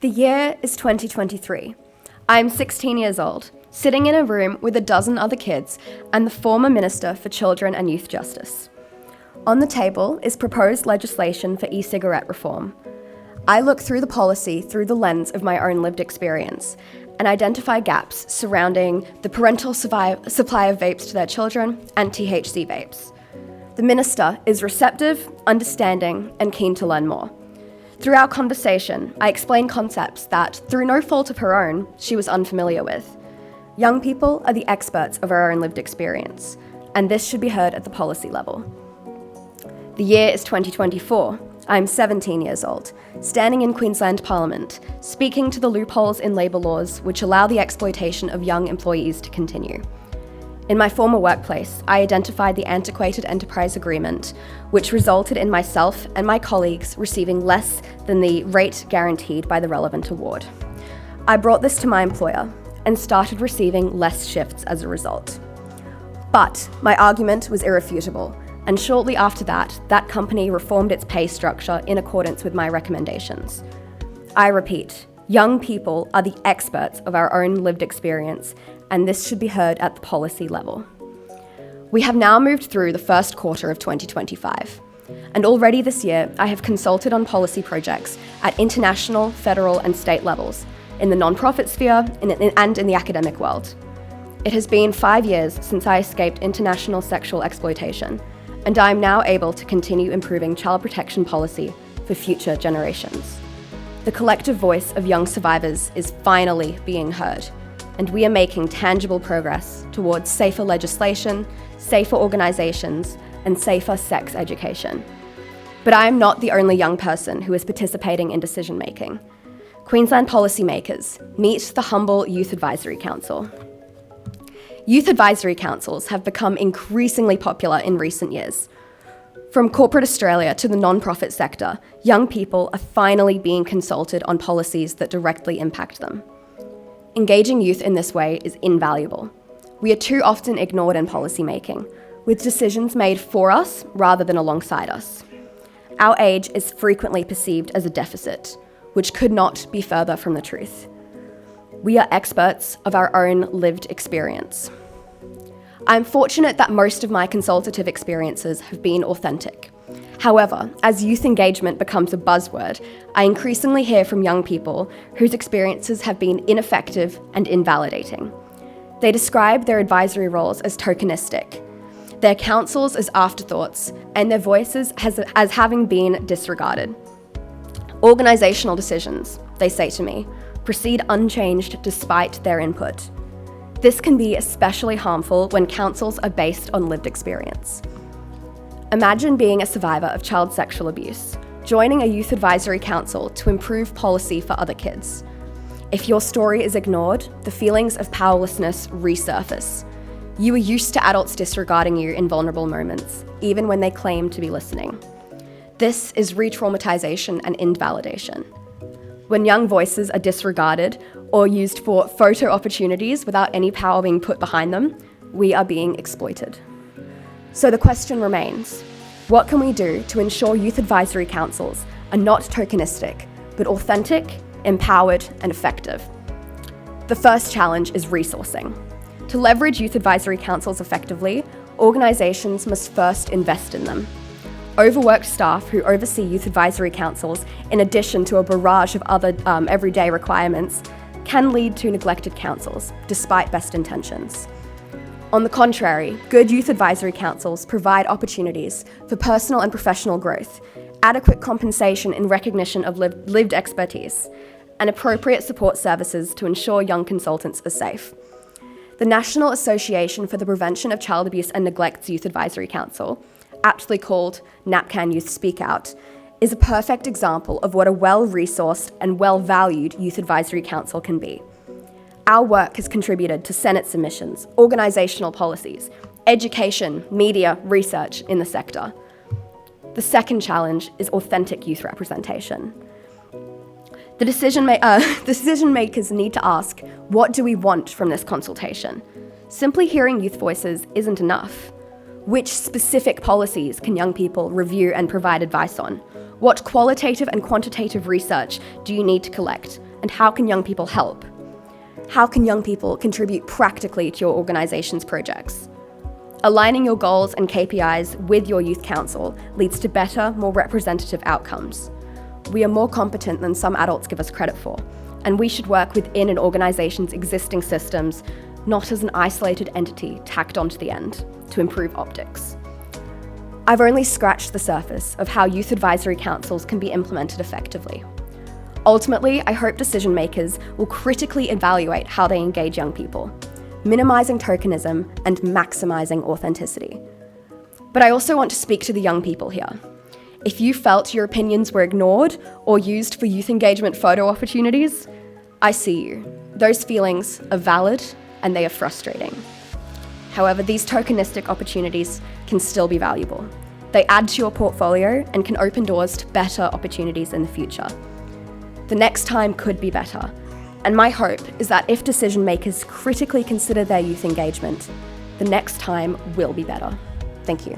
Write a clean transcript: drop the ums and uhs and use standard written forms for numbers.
The year is 2023. I'm 16 years old, sitting in a room with a dozen other kids and the former Minister for Children and Youth Justice. On the table is proposed legislation for e-cigarette reform. I look through the policy through the lens of my own lived experience and identify gaps surrounding the parental supply of vapes to their children and THC vapes. The Minister is receptive, understanding, and keen to learn more. Through our conversation, I explain concepts that, through no fault of her own, she was unfamiliar with. Young people are the experts of our own lived experience, and this should be heard at the policy level. The year is 2024. I'm 17 years old, standing in Queensland Parliament, speaking to the loopholes in labour laws which allow the exploitation of young employees to continue. In my former workplace, I identified the antiquated enterprise agreement, which resulted in myself and my colleagues receiving less than the rate guaranteed by the relevant award. I brought this to my employer and started receiving less shifts as a result. But my argument was irrefutable, and shortly after that company reformed its pay structure in accordance with my recommendations. I repeat, young people are the experts of our own lived experience, and this should be heard at the policy level. We have now moved through the first quarter of 2025, and already this year I have consulted on policy projects at international, federal and state levels, in the non-profit sphere and in the academic world. It has been 5 years since I escaped international sexual exploitation, and I am now able to continue improving child protection policy for future generations. The collective voice of young survivors is finally being heard, and we are making tangible progress towards safer legislation, safer organisations, and safer sex education. But I am not the only young person who is participating in decision-making. Queensland policymakers, meet the humble Youth Advisory Council. Youth advisory councils have become increasingly popular in recent years. From corporate Australia to the non-profit sector, young people are finally being consulted on policies that directly impact them. Engaging youth in this way is invaluable. We are too often ignored in policymaking, with decisions made for us rather than alongside us. Our age is frequently perceived as a deficit, which could not be further from the truth. We are experts of our own lived experience. I'm fortunate that most of my consultative experiences have been authentic. However, as youth engagement becomes a buzzword, I increasingly hear from young people whose experiences have been ineffective and invalidating. They describe their advisory roles as tokenistic, their counsels as afterthoughts, and their voices as having been disregarded. Organisational decisions, they say to me, proceed unchanged despite their input. This can be especially harmful when counsels are based on lived experience. Imagine being a survivor of child sexual abuse, joining a youth advisory council to improve policy for other kids. If your story is ignored, the feelings of powerlessness resurface. You are used to adults disregarding you in vulnerable moments, even when they claim to be listening. This is re-traumatization and invalidation. When young voices are disregarded or used for photo opportunities without any power being put behind them, we are being exploited. So the question remains, what can we do to ensure youth advisory councils are not tokenistic, but authentic, empowered, and effective? The first challenge is resourcing. To leverage youth advisory councils effectively, organisations must first invest in them. Overworked staff who oversee youth advisory councils, in addition to a barrage of other everyday requirements, can lead to neglected councils, despite best intentions. On the contrary, good youth advisory councils provide opportunities for personal and professional growth, adequate compensation in recognition of lived expertise, and appropriate support services to ensure young consultants are safe. The National Association for the Prevention of Child Abuse and Neglect's Youth Advisory Council, aptly called NAPCAN Youth Speak Out, is a perfect example of what a well-resourced and well-valued youth advisory council can be. Our work has contributed to Senate submissions, organisational policies, education, media, research in the sector. The second challenge is authentic youth representation. The decision makers need to ask, what do we want from this consultation? Simply hearing youth voices isn't enough. Which specific policies can young people review and provide advice on? What qualitative and quantitative research do you need to collect? And how can young people help? How can young people contribute practically to your organisation's projects? Aligning your goals and KPIs with your youth council leads to better, more representative outcomes. We are more competent than some adults give us credit for, and we should work within an organisation's existing systems, not as an isolated entity tacked onto the end, to improve optics. I've only scratched the surface of how youth advisory councils can be implemented effectively. Ultimately, I hope decision makers will critically evaluate how they engage young people, minimising tokenism and maximising authenticity. But I also want to speak to the young people here. If you felt your opinions were ignored or used for youth engagement photo opportunities, I see you. Those feelings are valid and they are frustrating. However, these tokenistic opportunities can still be valuable. They add to your portfolio and can open doors to better opportunities in the future. The next time could be better, and my hope is that if decision makers critically consider their youth engagement, the next time will be better. Thank you.